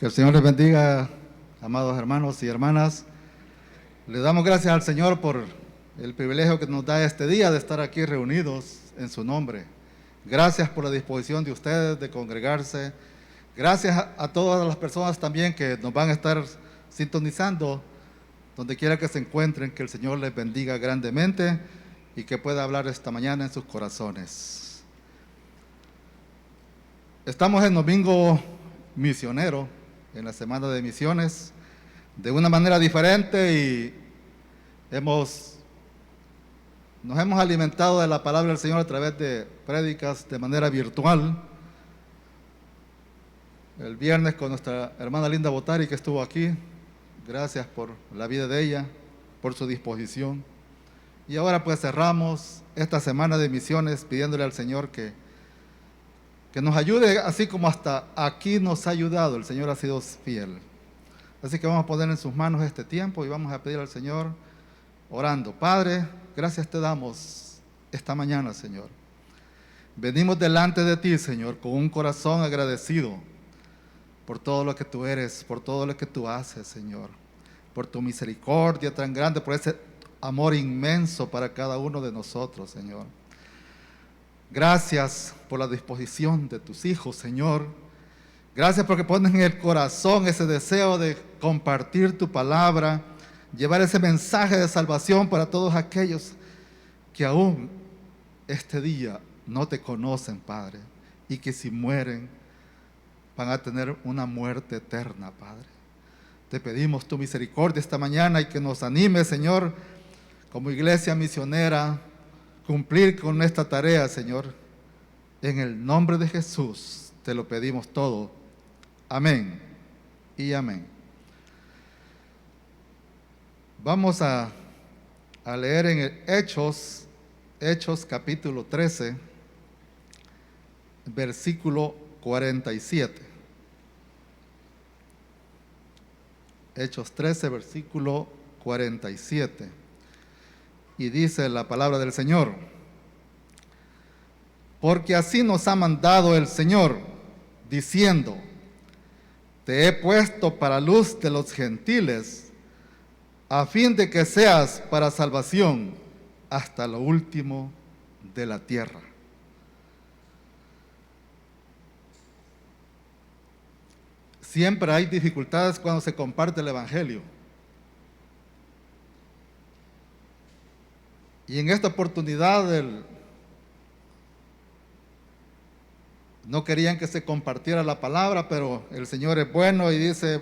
Que el Señor les bendiga, amados hermanos y hermanas. Le damos gracias al Señor por el privilegio que nos da este día de estar aquí reunidos en su nombre. Gracias por la disposición de ustedes de congregarse. Gracias a todas las personas también que nos van a estar sintonizando donde quiera que se encuentren. Que el Señor les bendiga grandemente y que pueda hablar esta mañana en sus corazones. Estamos en domingo misionero, en la semana de misiones, de una manera diferente, y nos hemos alimentado de la palabra del Señor a través de prédicas de manera virtual. El viernes con nuestra hermana Linda Botari, que estuvo aquí, gracias por la vida de ella, por su disposición. Y ahora pues cerramos esta semana de misiones pidiéndole al Señor que nos ayude, así como hasta aquí nos ha ayudado. El Señor ha sido fiel. Así que vamos a poner en sus manos este tiempo y vamos a pedir al Señor orando. Padre, gracias te damos esta mañana, Señor. Venimos delante de ti, Señor, con un corazón agradecido por todo lo que tú eres, por todo lo que tú haces, Señor, por tu misericordia tan grande, por ese amor inmenso para cada uno de nosotros, Señor. Gracias por la disposición de tus hijos, Señor. Gracias porque pones en el corazón ese deseo de compartir tu palabra, llevar ese mensaje de salvación para todos aquellos que aún este día no te conocen, Padre, y que si mueren van a tener una muerte eterna, Padre. Te pedimos tu misericordia esta mañana y que nos anime, Señor, como iglesia misionera, cumplir con esta tarea, Señor. En el nombre de Jesús te lo pedimos todo. Amén y amén. Vamos a leer en Hechos capítulo 13, versículo 47. Hechos 13, versículo 47. Y dice la palabra del Señor: porque así nos ha mandado el Señor, diciendo: te he puesto para luz de los gentiles, a fin de que seas para salvación hasta lo último de la tierra. Siempre hay dificultades cuando se comparte el Evangelio. Y en esta oportunidad no querían que se compartiera la palabra, pero el Señor es bueno y dice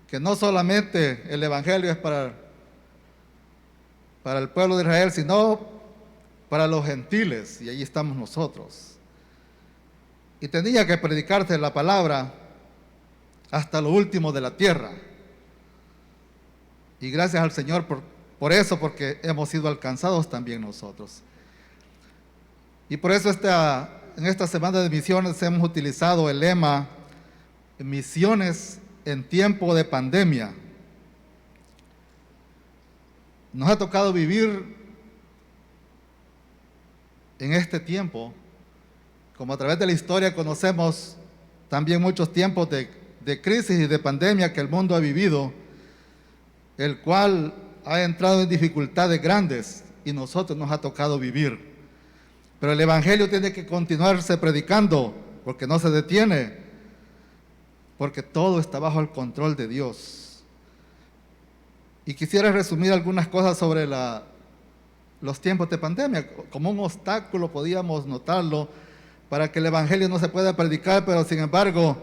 que no solamente el Evangelio es para el pueblo de Israel, sino para los gentiles, y allí estamos nosotros. Y tenía que predicarse la palabra hasta lo último de la tierra. Y gracias al Señor por eso, porque hemos sido alcanzados también nosotros. Y por eso en esta semana de misiones hemos utilizado el lema Misiones en tiempo de pandemia. Nos ha tocado vivir en este tiempo, como a través de la historia conocemos también muchos tiempos de crisis y de pandemia que el mundo ha vivido, el cual ha entrado en dificultades grandes y nosotros nos ha tocado vivir. Pero el Evangelio tiene que continuarse predicando, porque no se detiene, porque todo está bajo el control de Dios. Y quisiera resumir algunas cosas sobre los tiempos de pandemia. Como un obstáculo podíamos notarlo para que el Evangelio no se pueda predicar, pero sin embargo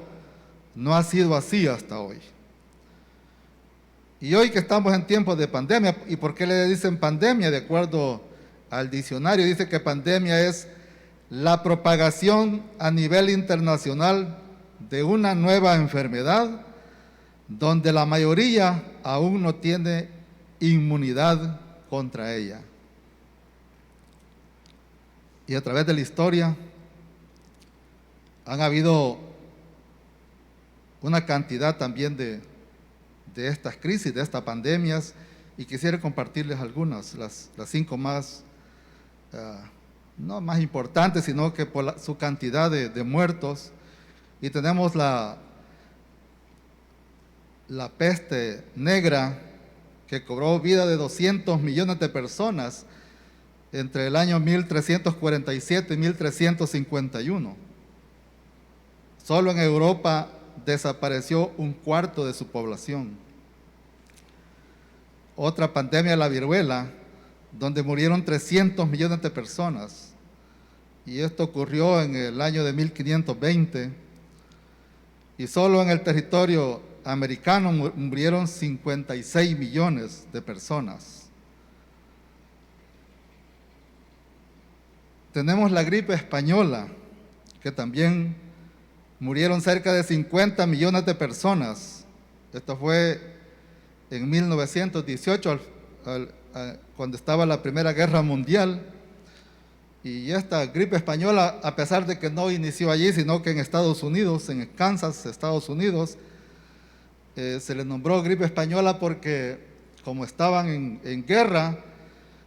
no ha sido así hasta hoy. Y hoy que estamos en tiempos de pandemia, ¿y por qué le dicen pandemia? De acuerdo al diccionario, dice que pandemia es la propagación a nivel internacional de una nueva enfermedad donde la mayoría aún no tiene inmunidad contra ella. Y a través de la historia han habido una cantidad también de estas crisis, de estas pandemias, y quisiera compartirles algunas, las 5 más, no más importantes, sino que por su cantidad de muertos. Y tenemos la la peste negra, que cobró vida de 200 millones de personas entre el año 1347 y 1351. Solo en Europa desapareció un cuarto de su población. Otra pandemia, la viruela, donde murieron 300 millones de personas. Y esto ocurrió en el año de 1520. Y solo en el territorio americano murieron 56 millones de personas. Tenemos la gripe española, que también murieron cerca de 50 millones de personas. Esto fue en 1918, cuando estaba la Primera Guerra Mundial. Y esta gripe española, a pesar de que no inició allí, sino que en Estados Unidos, en Kansas, Estados Unidos, se le nombró gripe española porque como estaban en guerra,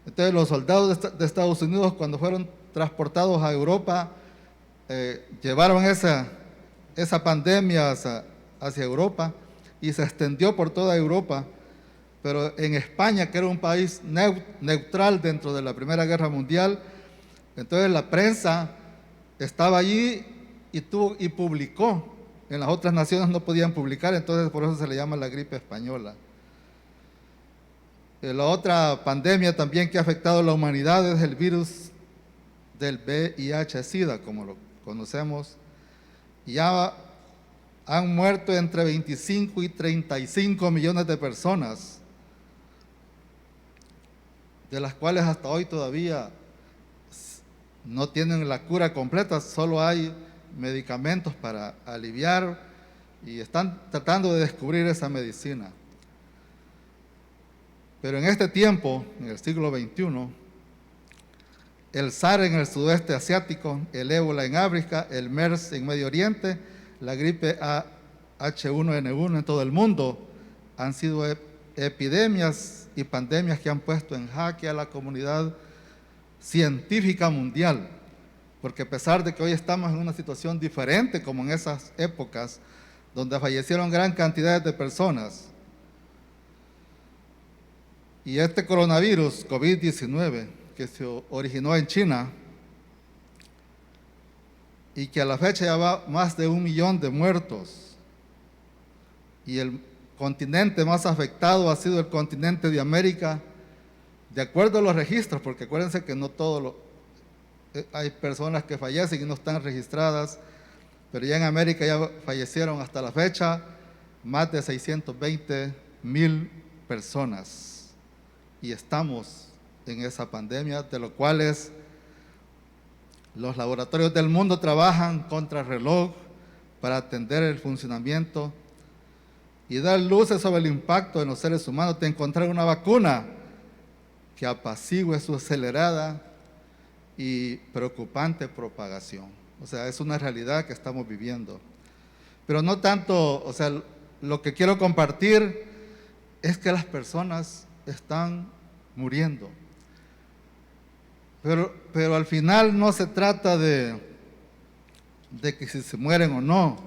entonces los soldados de Estados Unidos, cuando fueron transportados a Europa, llevaron esa pandemia hacia Europa y se extendió por toda Europa. Pero en España, que era un país neutral dentro de la Primera Guerra Mundial, entonces la prensa estaba allí y publicó. En las otras naciones no podían publicar, entonces por eso se le llama la gripe española. La otra pandemia también que ha afectado a la humanidad es el virus del VIH-Sida, como lo conocemos. Ya han muerto entre 25 y 35 millones de personas, de las cuales hasta hoy todavía no tienen la cura completa, solo hay medicamentos para aliviar y están tratando de descubrir esa medicina. Pero en este tiempo, en el siglo XXI, el SARS en el sudeste asiático, el ébola en África, el MERS en Medio Oriente, la gripe H1N1 en todo el mundo, han sido epidemias y pandemias que han puesto en jaque a la comunidad científica mundial. Porque a pesar de que hoy estamos en una situación diferente como en esas épocas, donde fallecieron gran cantidad de personas, y este coronavirus, COVID-19, que se originó en China, y que a la fecha ya va más de 1 millón de muertos, y el continente más afectado ha sido el continente de América, de acuerdo a los registros, porque acuérdense que no todos hay personas que fallecen y no están registradas, pero ya en América ya fallecieron hasta la fecha más de 620,000 personas. Y estamos en esa pandemia, de lo cuales los laboratorios del mundo trabajan contra reloj para atender el funcionamiento y dar luces sobre el impacto en los seres humanos de encontrar una vacuna que apacigüe su acelerada y preocupante propagación. O sea, es una realidad que estamos viviendo. Pero no tanto, o sea, lo que quiero compartir es que las personas están muriendo. Pero al final no se trata de que si se mueren o no,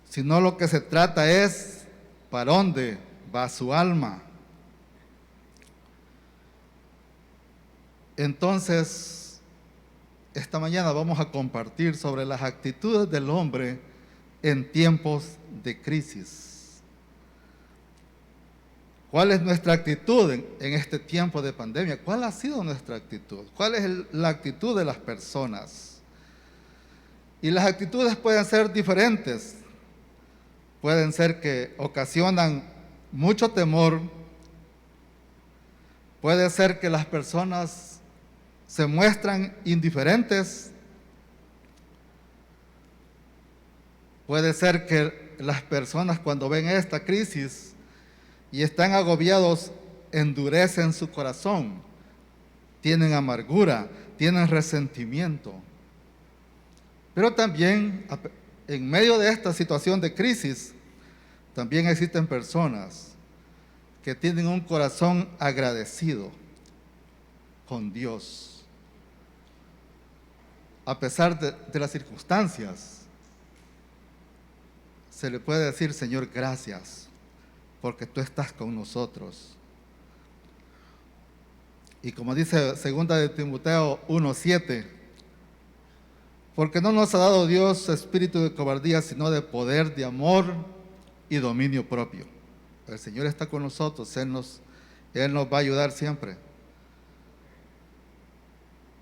sino lo que se trata es para dónde va su alma. Entonces, esta mañana vamos a compartir sobre las actitudes del hombre en tiempos de crisis. ¿Cuál es nuestra actitud en este tiempo de pandemia? ¿Cuál ha sido nuestra actitud? ¿Cuál es la actitud de las personas? Y las actitudes pueden ser diferentes. Pueden ser que ocasionan mucho temor. Puede ser que las personas se muestran indiferentes. Puede ser que las personas, cuando ven esta crisis y están agobiados, endurecen su corazón, tienen amargura, tienen resentimiento. Pero también, en medio de esta situación de crisis, también existen personas que tienen un corazón agradecido con Dios. A pesar de las circunstancias, se le puede decir: Señor, gracias, porque tú estás con nosotros. Y como dice 2 de Timoteo 1:7, porque no nos ha dado Dios espíritu de cobardía, sino de poder, de amor y dominio propio. El Señor está con nosotros, Él nos va a ayudar siempre.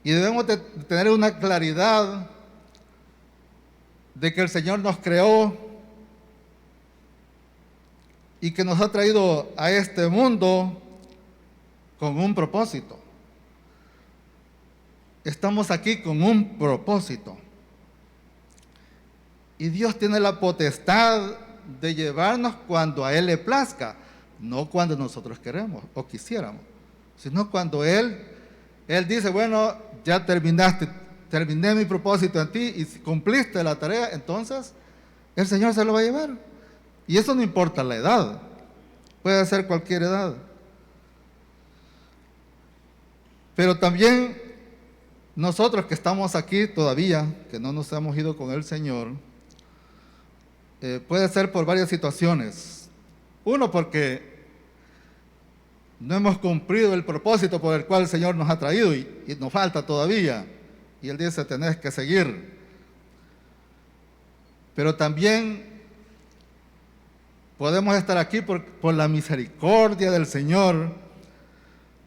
Y debemos de tener una claridad de que el Señor nos creó y que nos ha traído a este mundo con un propósito. Estamos aquí con un propósito. Y Dios tiene la potestad de llevarnos cuando a Él le plazca, no cuando nosotros queremos o quisiéramos, sino cuando Él dice, bueno, ya terminé mi propósito en ti y si cumpliste la tarea, entonces el Señor se lo va a llevar. Y eso no importa la edad, puede ser cualquier edad. Pero también nosotros que estamos aquí todavía, que no nos hemos ido con el Señor, puede ser por varias situaciones. Uno, porque no hemos cumplido el propósito por el cual el Señor nos ha traído y nos falta todavía. Y Él dice, tenés que seguir. Pero también podemos estar aquí por la misericordia del Señor,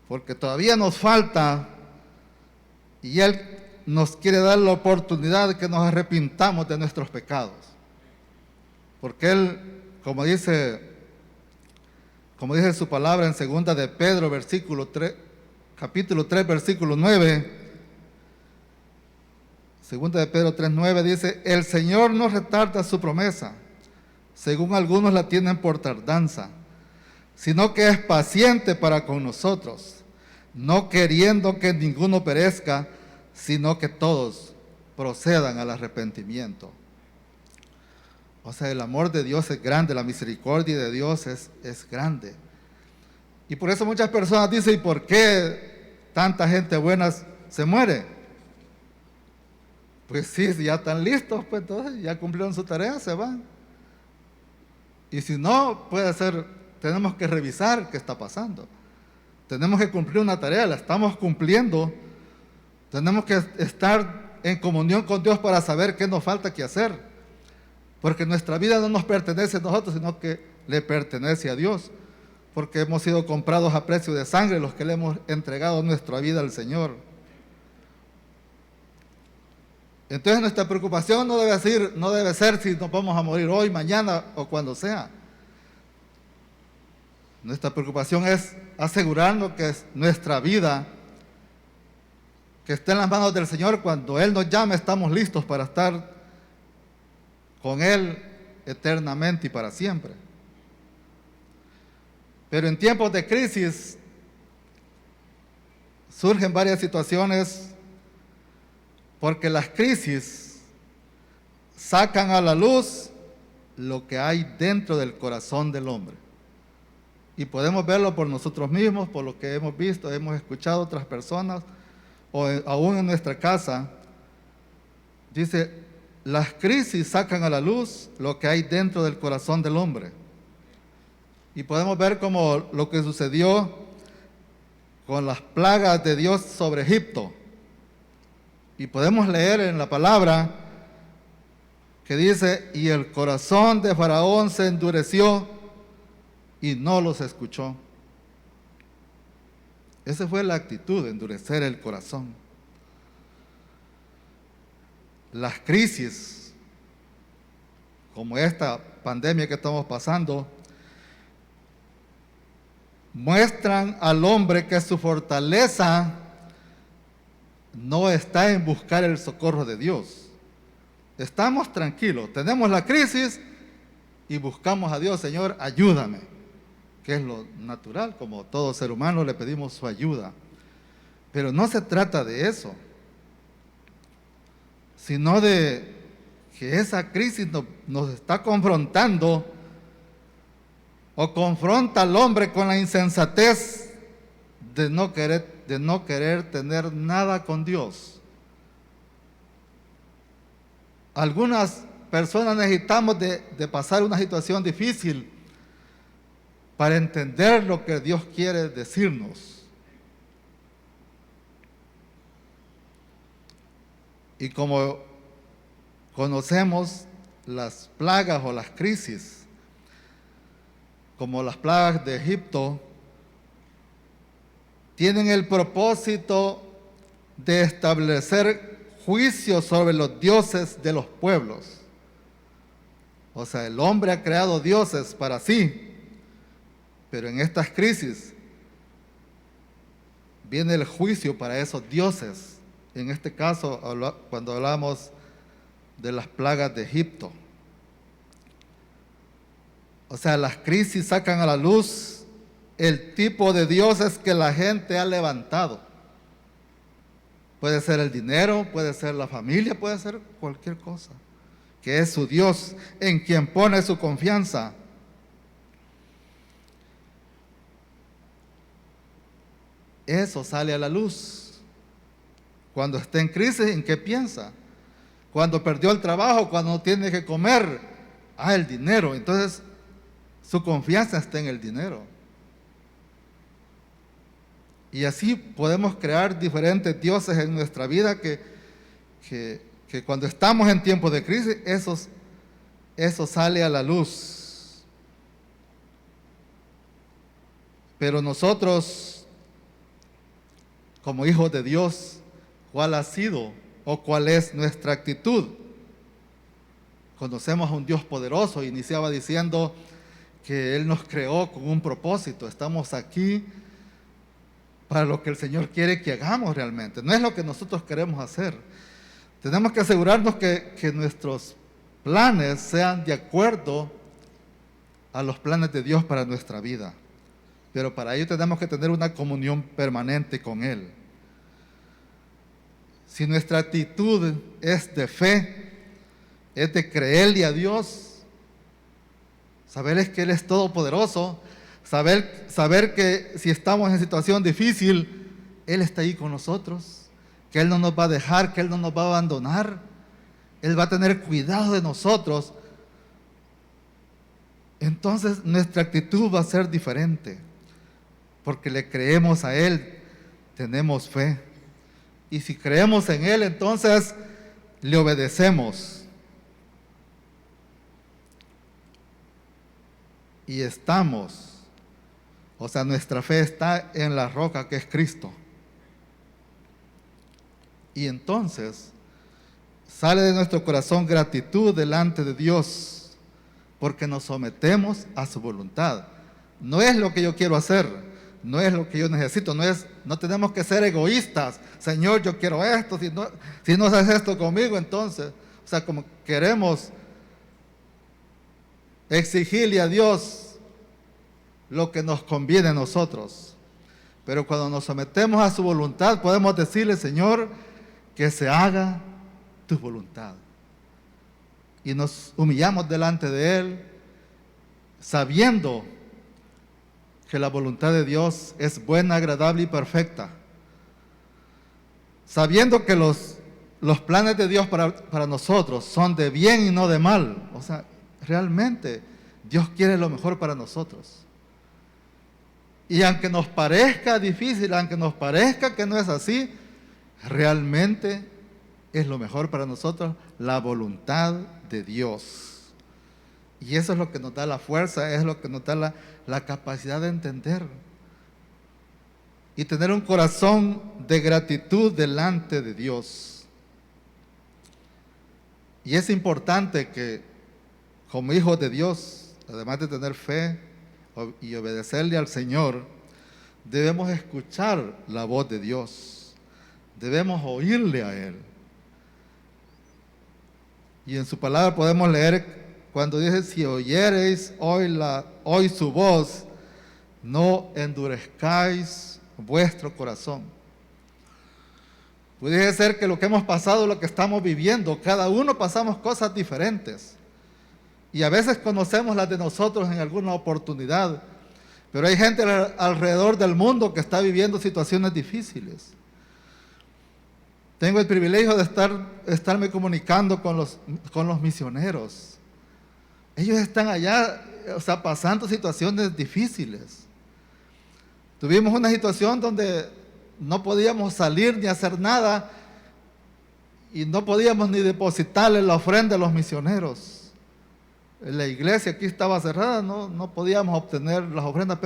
porque todavía nos falta y Él nos quiere dar la oportunidad de que nos arrepintamos de nuestros pecados. Porque Él, como dice su palabra en 2 de Pedro, capítulo 3, versículo 9, 2 de Pedro 3:9 dice, el Señor no retarda su promesa, según algunos la tienen por tardanza, sino que es paciente para con nosotros, no queriendo que ninguno perezca, sino que todos procedan al arrepentimiento. O sea, el amor de Dios es grande, la misericordia de Dios es grande. Y por eso muchas personas dicen, ¿y por qué tanta gente buena se muere? Pues sí, si ya están listos, pues entonces ya cumplieron su tarea, se van. Y si no, puede ser, tenemos que revisar qué está pasando. Tenemos que cumplir una tarea, la estamos cumpliendo. Tenemos que estar en comunión con Dios para saber qué nos falta que hacer. Porque nuestra vida no nos pertenece a nosotros, sino que le pertenece a Dios. Porque hemos sido comprados a precio de sangre, los que le hemos entregado nuestra vida al Señor. Entonces nuestra preocupación no debe ser si nos vamos a morir hoy, mañana o cuando sea. Nuestra preocupación es asegurarnos que nuestra vida, que esté en las manos del Señor, cuando Él nos llame, estamos listos para estar con Él eternamente y para siempre. Pero en tiempos de crisis surgen varias situaciones, porque las crisis sacan a la luz lo que hay dentro del corazón del hombre. Y podemos verlo por nosotros mismos, por lo que hemos visto, hemos escuchado a otras personas, o aún en nuestra casa. Dice, las crisis sacan a la luz lo que hay dentro del corazón del hombre. Y podemos ver como lo que sucedió con las plagas de Dios sobre Egipto. Y podemos leer en la palabra que dice, y el corazón de Faraón se endureció y no los escuchó. Esa fue la actitud, de endurecer el corazón. Las crisis, como esta pandemia que estamos pasando, muestran al hombre que su fortaleza no está en buscar el socorro de Dios. Estamos tranquilos, tenemos la crisis y buscamos a Dios, Señor, ayúdame, que es lo natural, como todo ser humano le pedimos su ayuda. Pero no se trata de eso, sino de que esa crisis nos está confrontando o confronta al hombre con la insensatez de no querer tener nada con Dios. Algunas personas necesitamos de pasar una situación difícil para entender lo que Dios quiere decirnos. Y como conocemos las plagas o las crisis, como las plagas de Egipto, tienen el propósito de establecer juicio sobre los dioses de los pueblos. O sea, el hombre ha creado dioses para sí, pero en estas crisis viene el juicio para esos dioses. En este caso, cuando hablamos de las plagas de Egipto. O sea, las crisis sacan a la luz el tipo de dioses que la gente ha levantado. Puede ser el dinero, puede ser la familia, puede ser cualquier cosa, que es su Dios, en quien pone su confianza. Eso sale a la luz. Cuando está en crisis, ¿en qué piensa? Cuando perdió el trabajo, cuando no tiene que comer, el dinero. Entonces, su confianza está en el dinero. Y así podemos crear diferentes dioses en nuestra vida que cuando estamos en tiempos de crisis, eso sale a la luz. Pero nosotros, como hijos de Dios, ¿cuál ha sido o cuál es nuestra actitud? Conocemos a un Dios poderoso. Iniciaba diciendo que Él nos creó con un propósito. Estamos aquí para lo que el Señor quiere que hagamos realmente. No es lo que nosotros queremos hacer. Tenemos que asegurarnos que nuestros planes sean de acuerdo a los planes de Dios para nuestra vida. Pero para ello tenemos que tener una comunión permanente con Él. Si nuestra actitud es de fe, es de creerle a Dios, saber que Él es todopoderoso, saber que si estamos en situación difícil, Él está ahí con nosotros, que Él no nos va a dejar, que Él no nos va a abandonar, Él va a tener cuidado de nosotros. Entonces nuestra actitud va a ser diferente, porque le creemos a Él, tenemos fe. Y si creemos en Él, entonces le obedecemos. Y estamos, o sea, nuestra fe está en la roca que es Cristo. Y entonces sale de nuestro corazón gratitud delante de Dios, porque nos sometemos a su voluntad. No es lo que yo quiero hacer, no es lo que yo necesito, no tenemos que ser egoístas. Señor, yo quiero esto, si no haces esto conmigo, entonces, o sea, como queremos exigirle a Dios lo que nos conviene a nosotros. Pero cuando nos sometemos a su voluntad, podemos decirle, Señor, que se haga tu voluntad. Y nos humillamos delante de Él, sabiendo que la voluntad de Dios es buena, agradable y perfecta. Sabiendo que los planes de Dios para nosotros son de bien y no de mal. O sea, realmente Dios quiere lo mejor para nosotros. Y aunque nos parezca difícil, aunque nos parezca que no es así, realmente es lo mejor para nosotros, la voluntad de Dios. Y eso es lo que nos da la fuerza, es lo que nos da la capacidad de entender y tener un corazón de gratitud delante de Dios. Y es importante que como hijos de Dios, además de tener fe y obedecerle al Señor, debemos escuchar la voz de Dios, debemos oírle a Él. Y en su palabra podemos leer cuando dice, si oyereis hoy su voz, no endurezcáis vuestro corazón. Puede ser que lo que hemos pasado, lo que estamos viviendo, cada uno pasamos cosas diferentes. Y a veces conocemos las de nosotros en alguna oportunidad, pero hay gente alrededor del mundo que está viviendo situaciones difíciles. Tengo el privilegio de estarme comunicando con los misioneros. Ellos están allá o sea, pasando situaciones difíciles. Tuvimos una situación donde no podíamos salir ni hacer nada y no podíamos ni depositarle la ofrenda a los misioneros. La iglesia aquí estaba cerrada, no podíamos obtener las ofrendas,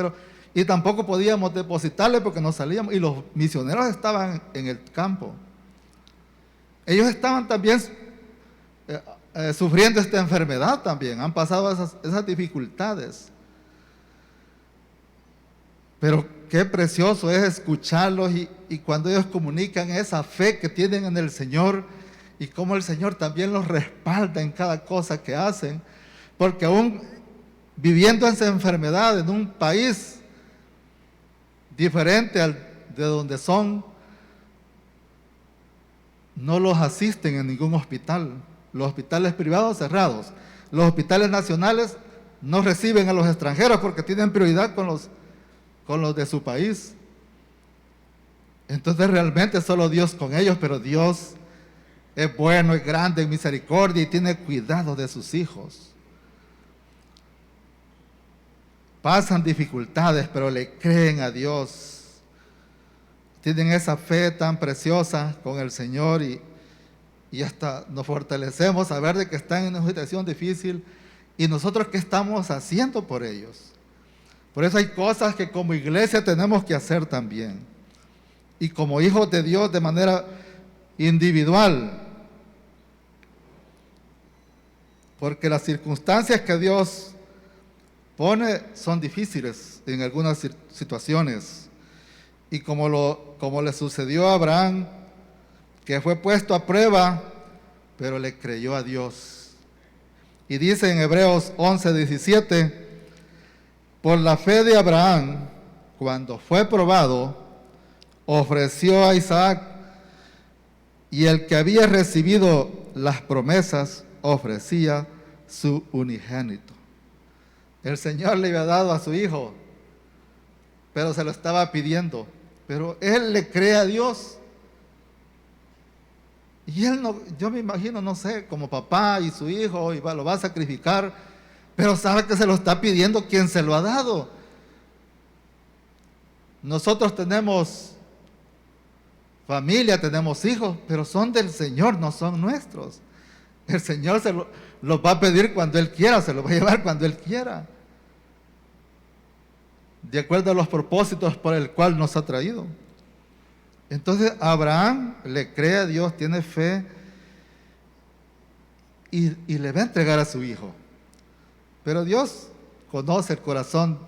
y tampoco podíamos depositarle porque no salíamos, y los misioneros estaban en el campo. Ellos estaban también sufriendo esta enfermedad también, han pasado esas dificultades. Pero qué precioso es escucharlos y cuando ellos comunican esa fe que tienen en el Señor y cómo el Señor también los respalda en cada cosa que hacen, porque aún viviendo esa enfermedad en un país diferente de donde son, no los asisten en ningún hospital. Los hospitales privados cerrados. Los hospitales nacionales no reciben a los extranjeros porque tienen prioridad con los de su país. Entonces realmente solo Dios con ellos, pero Dios es bueno, es grande en misericordia y tiene cuidado de sus hijos. Pasan dificultades, pero le creen a Dios. Tienen esa fe tan preciosa con el Señor y hasta nos fortalecemos a ver de que están en una situación difícil y nosotros qué estamos haciendo por ellos. Por eso hay cosas que como iglesia tenemos que hacer también. Y como hijos de Dios de manera individual. Porque las circunstancias que Dios pone son difíciles en algunas situaciones. Y como le sucedió a Abraham, que fue puesto a prueba, pero le creyó a Dios. Y dice en Hebreos 11:17, por la fe de Abraham, cuando fue probado, ofreció a Isaac, y el que había recibido las promesas ofrecía su unigénito. El Señor le había dado a su hijo, pero se lo estaba pidiendo, pero él le cree a Dios. Y él no, yo me imagino, no sé, como papá y su hijo, lo va a sacrificar, pero sabe que se lo está pidiendo quien se lo ha dado. Nosotros tenemos familia, tenemos hijos, pero son del Señor, no son nuestros. El Señor los va a pedir cuando Él quiera, se los va a llevar cuando Él quiera, de acuerdo a los propósitos por el cual nos ha traído. Entonces Abraham le cree a Dios, tiene fe y le va a entregar a su hijo. Pero Dios conoce el corazón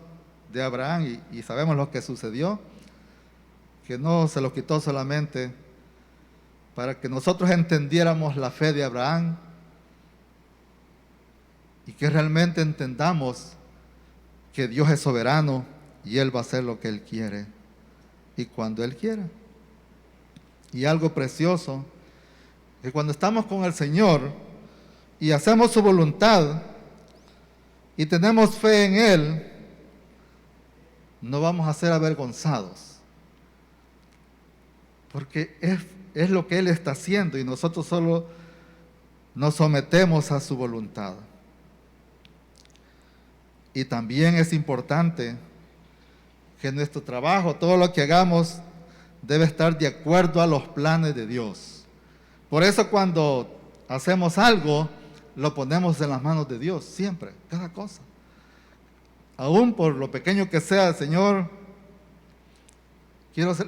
de Abraham y sabemos lo que sucedió, que no se lo quitó solamente para que nosotros entendiéramos la fe de Abraham y que realmente entendamos que Dios es soberano y Él va a hacer lo que Él quiere y cuando Él quiera. Y algo precioso, que cuando estamos con el Señor y hacemos su voluntad y tenemos fe en Él, no vamos a ser avergonzados, porque es lo que Él está haciendo y nosotros solo nos sometemos a su voluntad. Y también es importante que nuestro trabajo, todo lo que hagamos, debe estar de acuerdo a los planes de Dios. Por eso cuando hacemos algo, lo ponemos en las manos de Dios, siempre, cada cosa. Aún por lo pequeño que sea, Señor,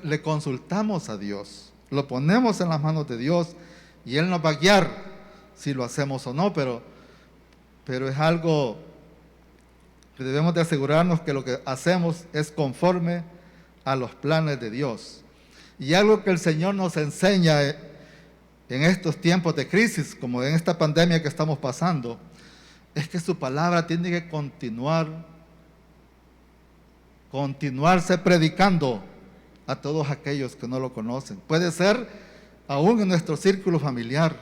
le consultamos a Dios, lo ponemos en las manos de Dios y Él nos va a guiar si lo hacemos o no, pero es algo que debemos de asegurarnos que lo que hacemos es conforme a los planes de Dios. Y algo que el Señor nos enseña en estos tiempos de crisis, como en esta pandemia que estamos pasando, es que su palabra tiene que continuarse predicando a todos aquellos que no lo conocen. Puede ser aún en nuestro círculo familiar,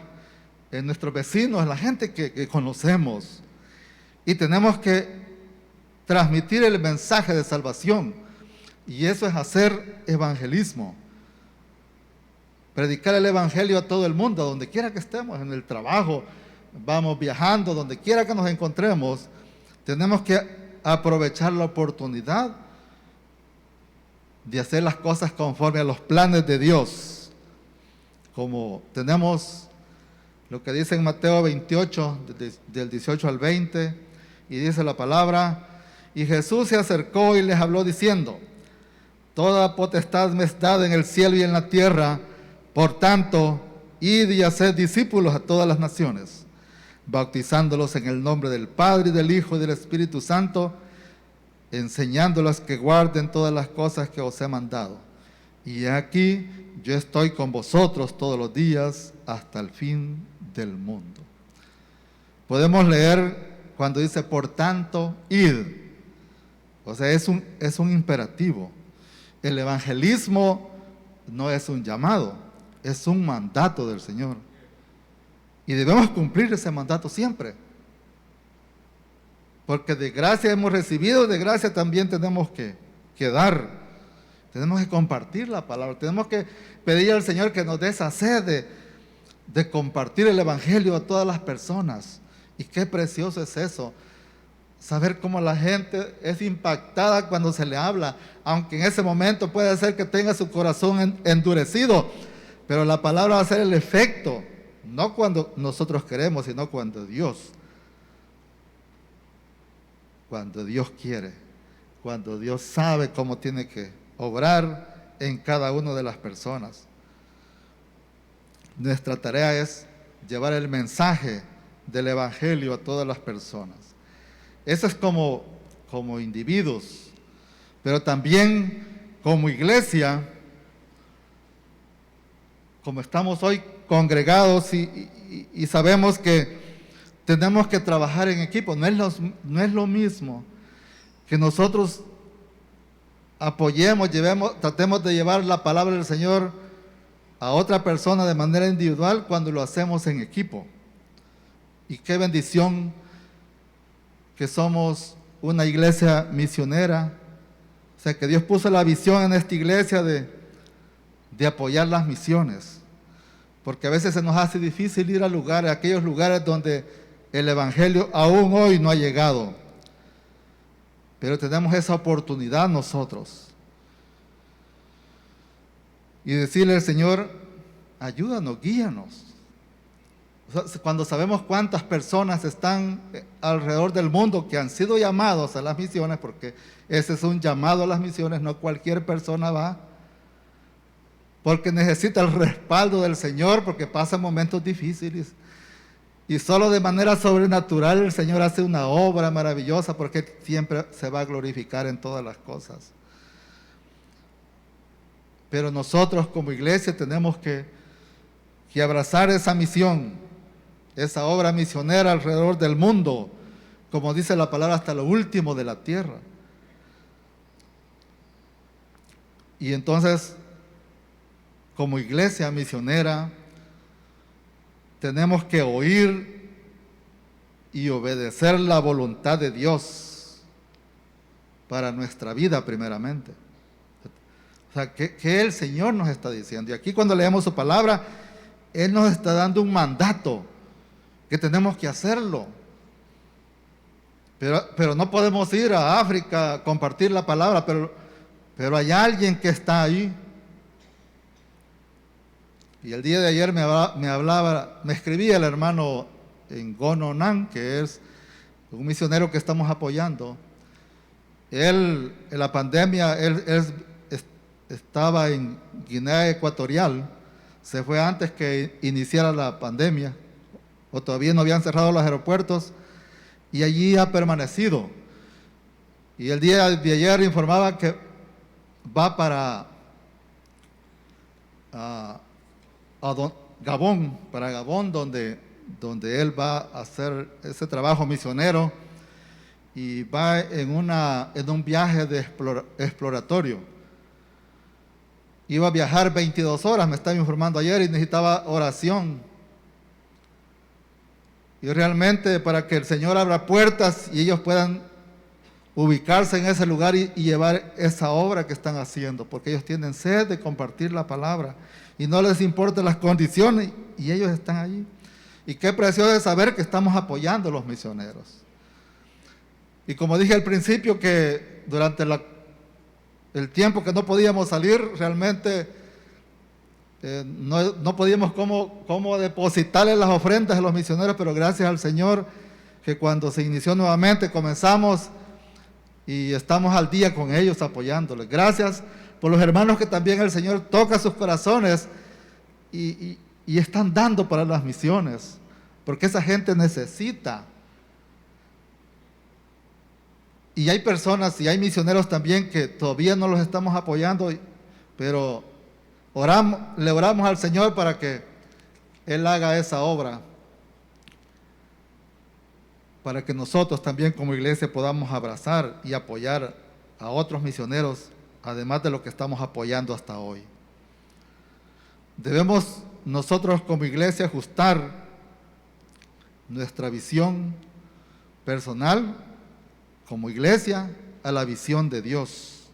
en nuestros vecinos, en la gente que conocemos. Y tenemos que transmitir el mensaje de salvación. Y eso es hacer evangelismo. Predicar el evangelio a todo el mundo, a donde quiera que estemos, en el trabajo, vamos viajando, donde quiera que nos encontremos, Tenemos que aprovechar la oportunidad de hacer las cosas conforme a los planes de Dios. Como tenemos lo que dice en Mateo 28, del 18 al 20, y dice la palabra: y Jesús se acercó y les habló diciendo: toda potestad me es dada en el cielo y en la tierra, por tanto, id y haced discípulos a todas las naciones, bautizándolos en el nombre del Padre, y del Hijo y del Espíritu Santo, enseñándolos que guarden todas las cosas que os he mandado. Y aquí yo estoy con vosotros todos los días hasta el fin del mundo. Podemos leer cuando dice por tanto, id. O sea, es un imperativo. El evangelismo no es un llamado, es un mandato del Señor. Y debemos cumplir ese mandato siempre. Porque de gracia hemos recibido, de gracia también tenemos que dar. Tenemos que compartir la palabra. Tenemos que pedir al Señor que nos dé esa sed de compartir el evangelio a todas las personas. Y qué precioso es eso. Saber cómo la gente es impactada cuando se le habla. Aunque en ese momento puede ser que tenga su corazón endurecido. Pero la palabra va a hacer el efecto. No cuando nosotros queremos, sino cuando Dios quiere, cuando Dios sabe cómo tiene que obrar en cada una de las personas. Nuestra tarea es llevar el mensaje del evangelio a todas las personas. Eso es como individuos, pero también como iglesia, como estamos hoy congregados y sabemos que tenemos que trabajar en equipo. No es lo mismo que nosotros apoyemos, tratemos de llevar la palabra del Señor a otra persona de manera individual cuando lo hacemos en equipo. Y qué bendición que somos una iglesia misionera. O sea, que Dios puso la visión en esta iglesia de apoyar las misiones. Porque a veces se nos hace difícil ir a aquellos lugares donde el evangelio aún hoy no ha llegado. Pero tenemos esa oportunidad nosotros. Y decirle al Señor: ayúdanos, guíanos. O sea, cuando sabemos cuántas personas están alrededor del mundo que han sido llamados a las misiones, porque ese es un llamado a las misiones, no cualquier persona va, porque necesita el respaldo del Señor, porque pasa momentos difíciles. Y solo de manera sobrenatural el Señor hace una obra maravillosa, porque Él siempre se va a glorificar en todas las cosas. Pero nosotros como iglesia tenemos que abrazar esa misión, esa obra misionera alrededor del mundo, como dice la palabra, hasta lo último de la tierra. Y entonces, como iglesia misionera, tenemos que oír y obedecer la voluntad de Dios para nuestra vida primeramente. O sea, que el Señor nos está diciendo. Y aquí cuando leemos su palabra, Él nos está dando un mandato, que tenemos que hacerlo. Pero no podemos ir a África a compartir la palabra, pero hay alguien que está ahí. Y el día de ayer me escribía el hermano Ngono Nan, que es un misionero que estamos apoyando. Él, en la pandemia, él estaba en Guinea Ecuatorial, se fue antes que iniciara la pandemia, o todavía no habían cerrado los aeropuertos, y allí ha permanecido. Y el día de ayer informaba que va para Gabón, donde él va a hacer ese trabajo misionero, y va en un viaje exploratorio. Iba a viajar 22 horas, me estaba informando ayer, y necesitaba oración. Y realmente para que el Señor abra puertas y ellos puedan ubicarse en ese lugar y llevar esa obra que están haciendo, porque ellos tienen sed de compartir la palabra y no les importan las condiciones y ellos están allí. Y qué precioso es saber que estamos apoyando a los misioneros. Y como dije al principio, que durante el tiempo que no podíamos salir, realmente no podíamos cómo depositarle las ofrendas a los misioneros, pero gracias al Señor que cuando se inició nuevamente comenzamos y estamos al día con ellos apoyándoles. Gracias por los hermanos que también el Señor toca sus corazones y están dando para las misiones, porque esa gente necesita. Y hay personas y hay misioneros también que todavía no los estamos apoyando, pero le oramos al Señor para que Él haga esa obra, para que nosotros también como iglesia podamos abrazar y apoyar a otros misioneros, además de lo que estamos apoyando hasta hoy. Debemos nosotros como iglesia ajustar nuestra visión personal como iglesia a la visión de Dios.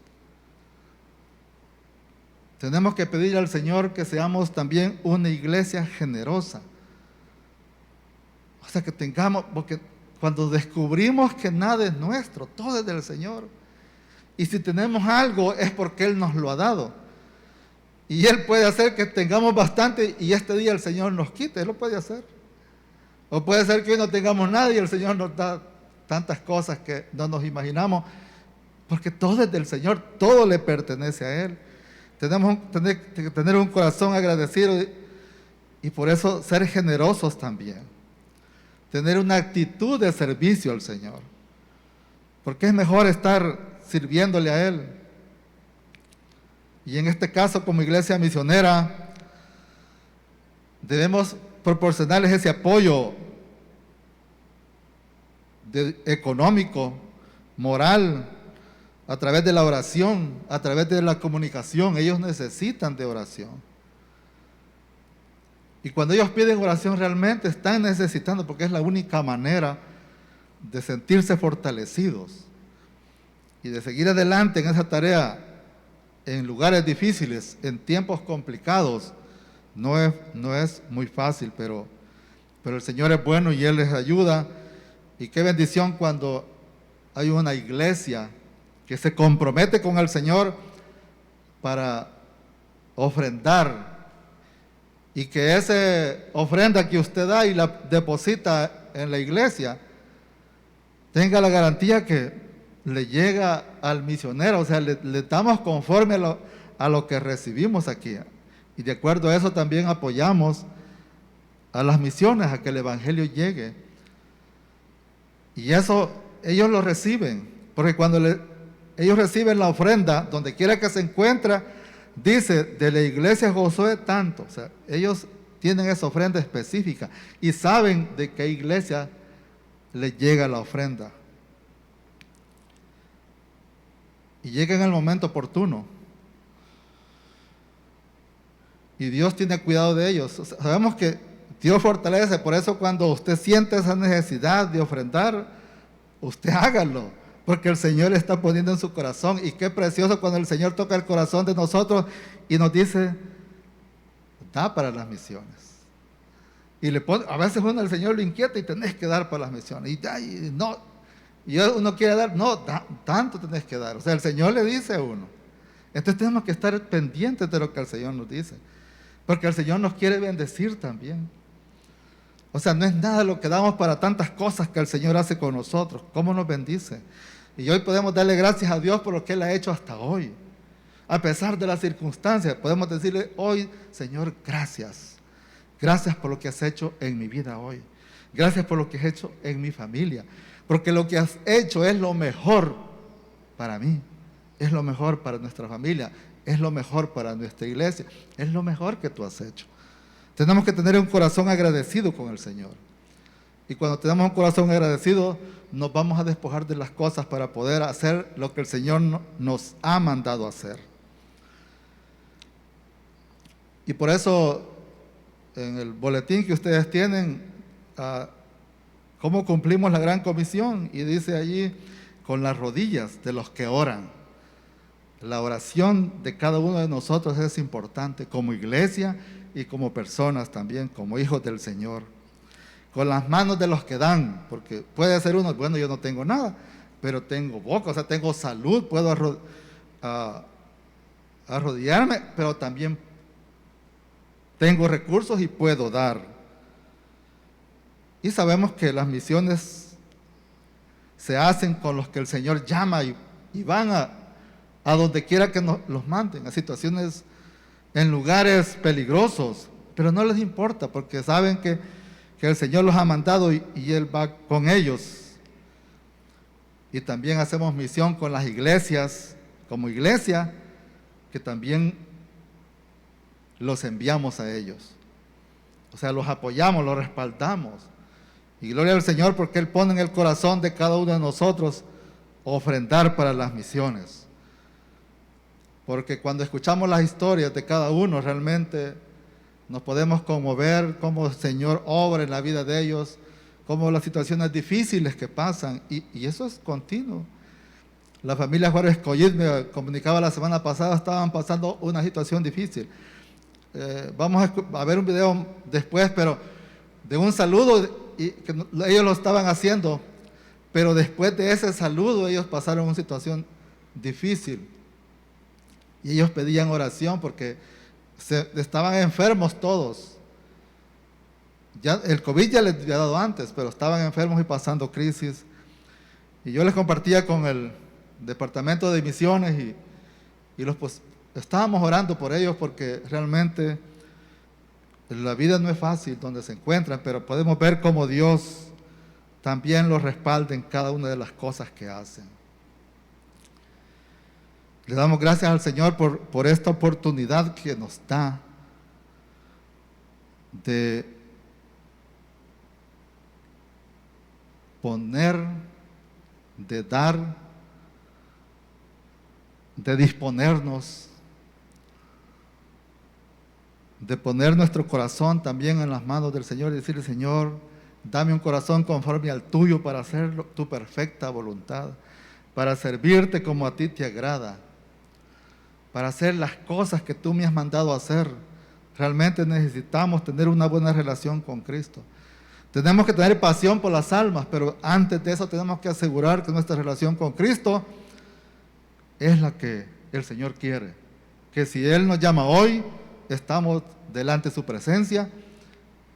Tenemos que pedir al Señor que seamos también una iglesia generosa. O sea, que tengamos, porque cuando descubrimos que nada es nuestro, todo es del Señor. Y si tenemos algo es porque Él nos lo ha dado. Y Él puede hacer que tengamos bastante y este día el Señor nos quite, Él lo puede hacer. O puede ser que hoy no tengamos nada y el Señor nos da tantas cosas que no nos imaginamos, porque todo es del Señor, todo le pertenece a Él. Tenemos que tener un corazón agradecido y por eso ser generosos también. Tener una actitud de servicio al Señor, porque es mejor estar sirviéndole a Él. Y en este caso, como iglesia misionera, debemos proporcionarles ese apoyo económico, moral, a través de la oración, a través de la comunicación. Ellos necesitan de oración. Y cuando ellos piden oración, realmente están necesitando, porque es la única manera de sentirse fortalecidos y de seguir adelante en esa tarea en lugares difíciles, en tiempos complicados. No es muy fácil, pero el Señor es bueno y Él les ayuda. Y qué bendición cuando hay una iglesia que se compromete con el Señor para ofrendar, y que esa ofrenda que usted da y la deposita en la iglesia tenga la garantía que le llega al misionero. O sea, le damos conforme a lo que recibimos aquí. Y de acuerdo a eso también apoyamos a las misiones, a que el evangelio llegue. Y eso ellos lo reciben, porque cuando ellos reciben la ofrenda, donde quiera que se encuentra, dice, de la iglesia Josué tanto. O sea, ellos tienen esa ofrenda específica y saben de qué iglesia les llega la ofrenda. Y llega en el momento oportuno. Y Dios tiene cuidado de ellos. O sea, sabemos que Dios fortalece, por eso cuando usted siente esa necesidad de ofrendar, usted hágalo, porque el Señor está poniendo en su corazón. Y qué precioso cuando el Señor toca el corazón de nosotros y nos dice, da para las misiones. Y a veces uno, el Señor lo inquieta y tenés que dar para las misiones. Y uno quiere dar, tanto tenés que dar. O sea, el Señor le dice a uno. Entonces tenemos que estar pendientes de lo que el Señor nos dice, porque el Señor nos quiere bendecir también. O sea, no es nada lo que damos para tantas cosas que el Señor hace con nosotros. ¿Cómo nos bendice? Y hoy podemos darle gracias a Dios por lo que Él ha hecho hasta hoy. A pesar de las circunstancias, podemos decirle hoy, Señor, gracias. Gracias por lo que has hecho en mi vida hoy. Gracias por lo que has hecho en mi familia. Porque lo que has hecho es lo mejor para mí. Es lo mejor para nuestra familia. Es lo mejor para nuestra iglesia. Es lo mejor que tú has hecho. Tenemos que tener un corazón agradecido con el Señor. Y cuando tenemos un corazón agradecido, nos vamos a despojar de las cosas para poder hacer lo que el Señor nos ha mandado hacer. Y por eso, en el boletín que ustedes tienen, cómo cumplimos la gran comisión, y dice allí, con las rodillas de los que oran. La oración de cada uno de nosotros es importante, como iglesia y como personas también, como hijos del Señor. Con las manos de los que dan, porque puede ser uno, bueno, yo no tengo nada, pero tengo boca, o sea, tengo salud, puedo arrodillarme, pero también tengo recursos y puedo dar. Y sabemos que las misiones se hacen con los que el Señor llama y van a donde quiera que los manden, a situaciones en lugares peligrosos, pero no les importa porque saben que el Señor los ha mandado y Él va con ellos. Y también hacemos misión con las iglesias, como iglesia, que también los enviamos a ellos. O sea, los apoyamos, los respaldamos. Y gloria al Señor porque Él pone en el corazón de cada uno de nosotros ofrendar para las misiones. Porque cuando escuchamos las historias de cada uno, realmente nos podemos conmover cómo el Señor obra en la vida de ellos, cómo las situaciones difíciles que pasan, y eso es continuo. La familia Juárez Collit me comunicaba la semana pasada, estaban pasando una situación difícil. Vamos a ver un video después, pero de un saludo, y que ellos lo estaban haciendo, pero después de ese saludo ellos pasaron una situación difícil. Y ellos pedían oración porque estaban enfermos todos. Ya, el COVID ya les había dado antes, pero estaban enfermos y pasando crisis. Y yo les compartía con el departamento de misiones y pues, estábamos orando por ellos porque realmente la vida no es fácil donde se encuentran, pero podemos ver cómo Dios también los respalda en cada una de las cosas que hacen. Le damos gracias al Señor por esta oportunidad que nos da de poner, de dar, de disponernos, de poner nuestro corazón también en las manos del Señor y decirle: Señor, dame un corazón conforme al tuyo para hacer tu perfecta voluntad, para servirte como a ti te agrada, para hacer las cosas que tú me has mandado a hacer. Realmente necesitamos tener una buena relación con Cristo. Tenemos que tener pasión por las almas, pero antes de eso tenemos que asegurar que nuestra relación con Cristo es la que el Señor quiere. Que si Él nos llama hoy, estamos delante de su presencia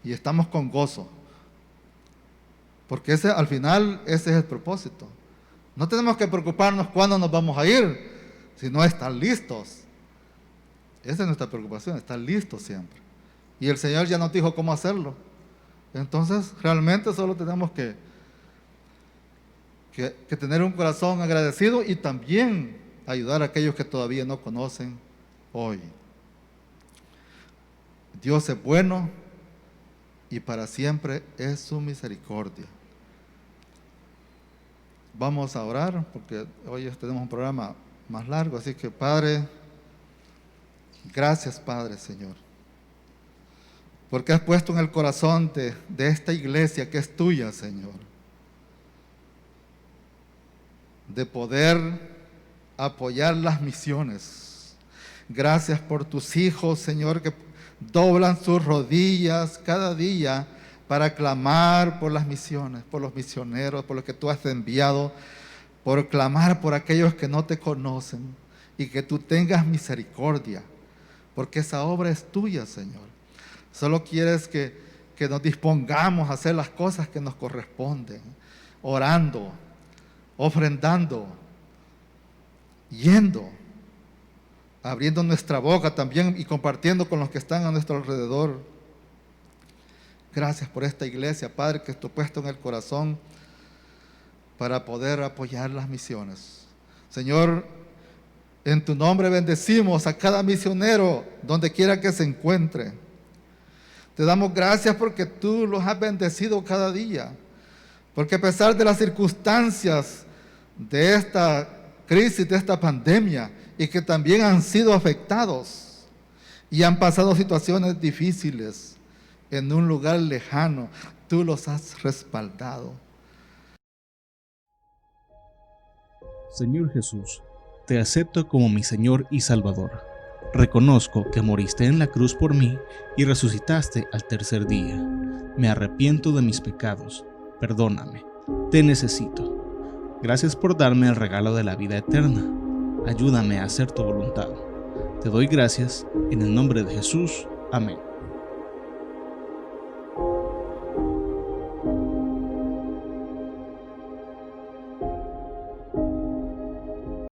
y estamos con gozo. Porque al final ese es el propósito. No tenemos que preocuparnos cuándo nos vamos a ir, sino estar listos. Esa es nuestra preocupación, estar listos siempre. Y el Señor ya nos dijo cómo hacerlo. Entonces, realmente solo tenemos que tener un corazón agradecido y también ayudar a aquellos que todavía no conocen hoy. Dios es bueno y para siempre es su misericordia. Vamos a orar porque hoy tenemos un programa más largo, así que Padre, gracias Padre Señor, porque has puesto en el corazón de esta iglesia que es tuya, Señor, de poder apoyar las misiones. Gracias por tus hijos, Señor, que doblan sus rodillas cada día para clamar por las misiones, por los misioneros, por los que tú has enviado, por clamar por aquellos que no te conocen y que tú tengas misericordia, porque esa obra es tuya, Señor. Solo quieres que nos dispongamos a hacer las cosas que nos corresponden, orando, ofrendando, yendo, abriendo nuestra boca también y compartiendo con los que están a nuestro alrededor. Gracias por esta iglesia, Padre, que tú has puesto en el corazón para poder apoyar las misiones. Señor, en tu nombre bendecimos a cada misionero donde quiera que se encuentre. Te damos gracias porque tú los has bendecido cada día, porque a pesar de las circunstancias de esta crisis, de esta pandemia, y que también han sido afectados y han pasado situaciones difíciles en un lugar lejano, tú los has respaldado. Señor Jesús, te acepto como mi Señor y Salvador. Reconozco que moriste en la cruz por mí y resucitaste al tercer día. Me arrepiento de mis pecados. Perdóname. Te necesito. Gracias por darme el regalo de la vida eterna. Ayúdame a hacer tu voluntad. Te doy gracias en el nombre de Jesús. Amén.